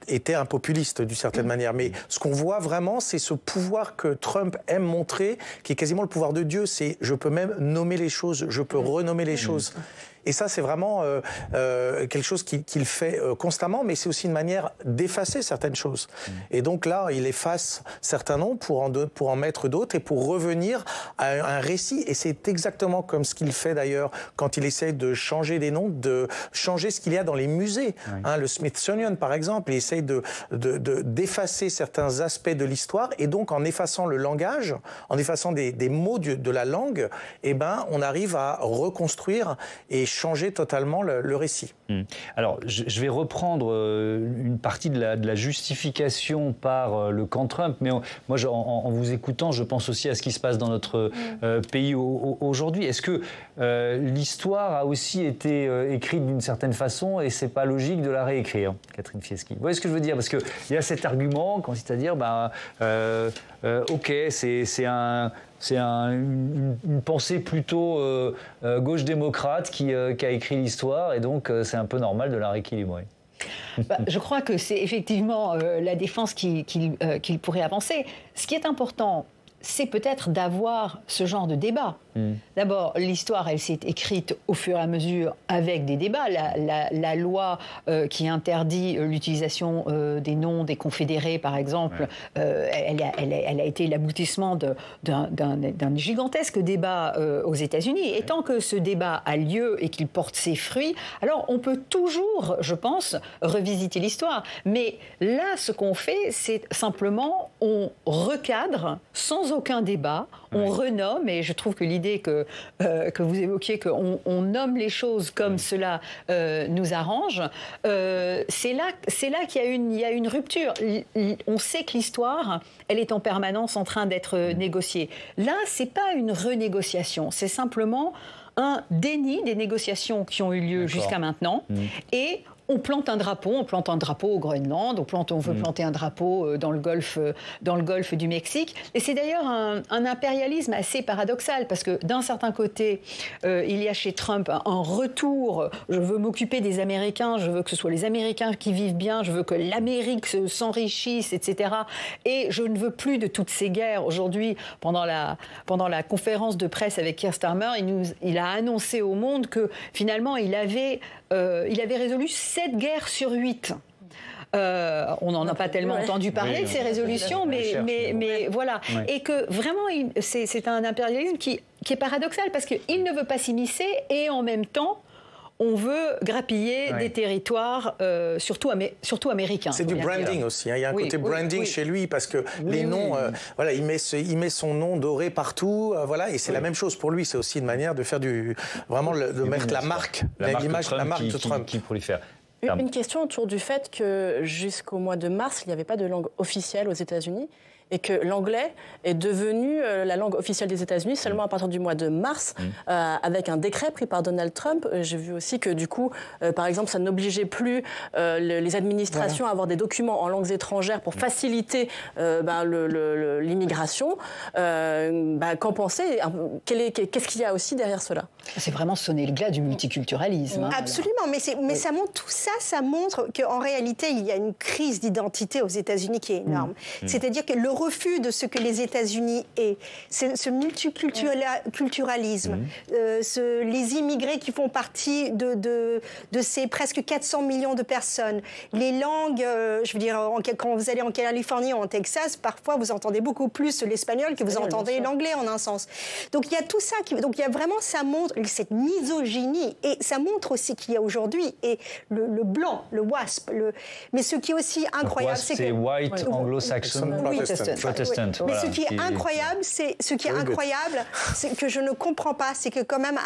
Speaker 8: était un populiste d'une certaine manière. Mais ce qu'on voit vraiment, c'est ce pouvoir que Trump aime montrer, qui est quasiment le pouvoir de Dieu. C'est je peux même nommer les choses, je peux renommer les choses. Et ça, c'est vraiment quelque chose qu'il fait constamment, mais c'est aussi une manière d'effacer certaines choses. Et donc là, il efface certains noms pour en mettre d'autres et pour revenir à un récit. Et c'est exactement comme ce qu'il fait d'ailleurs quand il essaie de changer des noms, de changer ce qu'il y a dans les musées. Le Smithsonian, par exemple, il essaie d'effacer certains aspects de l'histoire. Et donc, en effaçant le langage, en effaçant des mots de la langue, on arrive à reconstruire et changer totalement le récit.
Speaker 1: Alors, je vais reprendre une partie de la justification par le camp Trump, mais moi, en vous écoutant, je pense aussi à ce qui se passe dans notre pays aujourd'hui. Est-ce que l'histoire a aussi été écrite d'une certaine façon et c'est pas logique de la réécrire, Catherine Fieschi ? Vous voyez ce que je veux dire ? Parce qu'il y a cet argument, c'est-à-dire, ok, c'est une pensée plutôt gauche-démocrate qui a écrit l'histoire, et donc c'est un peu normal de la rééquilibrer.
Speaker 7: Je crois que c'est effectivement la défense qu'il pourrait avancer. Ce qui est important, c'est peut-être d'avoir ce genre de débat. D'abord, l'histoire, elle s'est écrite au fur et à mesure avec des débats. La loi qui interdit l'utilisation des noms des confédérés, par exemple, elle a été l'aboutissement d'un gigantesque débat aux États-Unis. Et tant que ce débat a lieu et qu'il porte ses fruits, alors on peut toujours, je pense, revisiter l'histoire. Mais là, ce qu'on fait, c'est simplement on recadre sans aucun débat, on renomme, et je trouve que l'idée que vous évoquiez, qu'on nomme les choses comme cela nous arrange, c'est là qu'il y a une rupture. On sait que l'histoire, elle est en permanence en train d'être négociée. Là, c'est pas une renégociation, c'est simplement un déni des négociations qui ont eu lieu jusqu'à maintenant, et on plante un drapeau au Groenland, on veut planter un drapeau dans le golfe du Mexique. Et c'est d'ailleurs un impérialisme assez paradoxal, parce que d'un certain côté, il y a chez Trump un retour, je veux m'occuper des Américains, je veux que ce soit les Américains qui vivent bien, je veux que l'Amérique s'enrichisse, etc. Et je ne veux plus de toutes ces guerres. Aujourd'hui, pendant la conférence de presse avec Keir Starmer, il a annoncé au monde que finalement, il avait résolu 7 guerres sur 8. On n'en a pas tellement entendu parler de ces résolutions, mais voilà. Ouais. Et que vraiment, c'est un impérialisme qui est paradoxal, parce qu'il ne veut pas s'immiscer et en même temps, on veut grappiller des territoires, surtout américains.
Speaker 8: C'est du branding aussi. Hein. Il y a un côté branding chez lui, parce que les noms, voilà, il met son nom doré partout, voilà, et c'est la même chose pour lui. C'est aussi une manière de faire de mettre la marque, l'image, la marque de Trump.
Speaker 1: Qui prolifère.
Speaker 10: Une question autour du fait que jusqu'au mois de mars, il n'y avait pas de langue officielle aux États-Unis, et que l'anglais est devenu la langue officielle des États-Unis seulement à partir du mois de mars, avec un décret pris par Donald Trump. J'ai vu aussi que, du coup, par exemple, ça n'obligeait plus les administrations à avoir des documents en langues étrangères pour faciliter l'immigration. Qu'en pensez? Qu'est-ce qu'il y a aussi derrière cela?
Speaker 7: C'est vraiment sonner le glas du multiculturalisme. Hein,
Speaker 9: absolument, mais ça montre tout ça, ça montre qu'en réalité, il y a une crise d'identité aux États-Unis qui est énorme. C'est-à-dire que le refus de ce que les États-Unis est, ce multiculturalisme, les immigrés qui font partie de ces presque 400 millions de personnes, les langues, je veux dire, quand vous allez en Californie ou en Texas, parfois vous entendez beaucoup plus l'espagnol que vous entendez l'anglais en un sens. Donc il y a tout ça, donc il y a vraiment, ça montre cette misogynie, et ça montre aussi qu'il y a aujourd'hui, et le blanc, le WASP, mais ce qui est aussi incroyable,
Speaker 1: c'est que... White Anglo-Saxon Protestant.
Speaker 9: Mais ce qui est incroyable, c'est que je ne comprends pas, c'est que quand même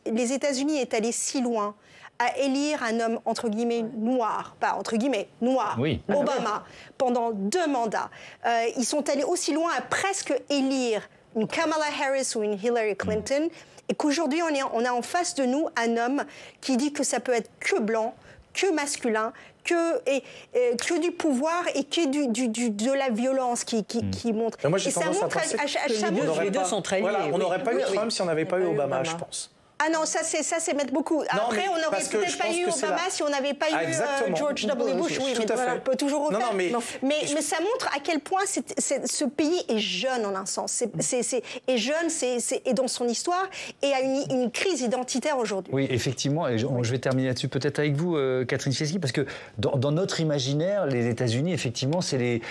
Speaker 9: les États-Unis est allé si loin à élire un homme entre guillemets noir, pas entre guillemets noir, Obama, pendant 2 mandats. Ils sont allés aussi loin à presque élire une Kamala Harris ou une Hillary Clinton, et qu'aujourd'hui on a en face de nous un homme qui dit que ça peut être que blanc, que masculin, que du pouvoir et que de la violence qui montre.
Speaker 8: Mais moi, j'ai tendance à penser que
Speaker 7: les deux sont très liés.
Speaker 8: Voilà, on n'aurait pas eu Trump si on n'avait pas eu Obama, je pense.
Speaker 9: Ah non, ça c'est mettre beaucoup. Après, on n'aurait peut-être pas eu Obama si on n'avait pas eu George W. Bush. Oui, mais voilà, on peut toujours refaire. Mais ça montre à quel point ce pays est jeune en un sens. Est jeune, et dans son histoire, et a une crise identitaire aujourd'hui.
Speaker 1: Oui, effectivement. Et je vais terminer là-dessus peut-être avec vous, Catherine Fieschi, parce que dans notre imaginaire, les États-Unis, effectivement, c'est les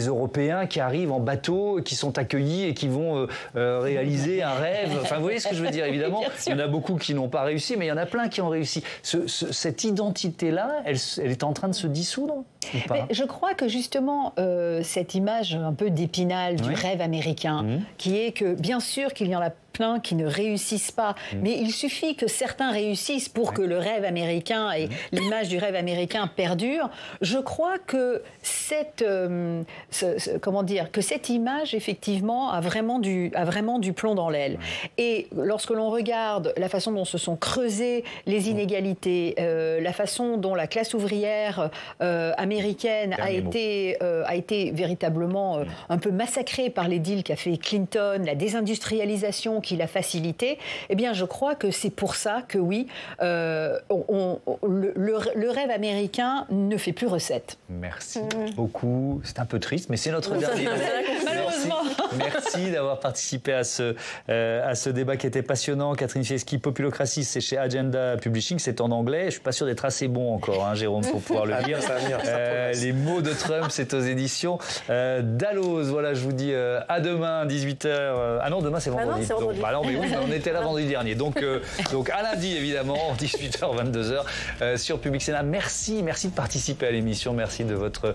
Speaker 1: Européens qui arrivent en bateau, qui sont accueillis et qui vont réaliser un rêve. Enfin, vous voyez ce que je veux dire, évidemment, il y en a beaucoup qui n'ont pas réussi, mais il y en a plein qui ont réussi. Cette identité-là, elle est en train de se dissoudre ou pas?
Speaker 7: Mais je crois que justement, cette image un peu d'Épinal du rêve américain, qui est que, bien sûr qu'il y en a plein qui ne réussissent pas, mais il suffit que certains réussissent pour que le rêve américain et l'image du rêve américain perdure. Je crois que cette image, effectivement, a vraiment du plomb dans l'aile. Et lorsque l'on regarde la façon dont se sont creusées les inégalités, la façon dont la classe ouvrière américaine a été véritablement un peu massacrée par les deals qu'a fait Clinton, la désindustrialisation qui l'a facilité, eh bien je crois que c'est pour ça que oui, le rêve américain ne fait plus recette.
Speaker 1: Merci beaucoup. C'est un peu triste, mais c'est notre dernier.
Speaker 7: Malheureusement.
Speaker 1: Merci d'avoir participé à ce débat qui était passionnant. Catherine Fieschi, Populocratie, c'est chez Agenda Publishing, c'est en anglais. Je suis pas sûr d'être assez bon encore, hein, Jérôme, pour pouvoir le lire. Les mots de Trump, c'est aux éditions Dalloz. Voilà, je vous dis à demain, 18h. Ah non, demain c'est vendredi. Bah non, mais oui, on était là vendredi dernier. Donc à lundi, évidemment, 18h, 22h, sur Public Sénat. Merci de participer à l'émission. Merci de votre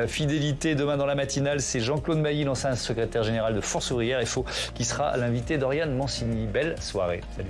Speaker 1: fidélité. Demain dans la matinale, c'est Jean-Claude Mailly, l'ancien secrétaire général de Force ouvrière FO, qui sera l'invité d'Oriane Mancini. Belle soirée. Salut.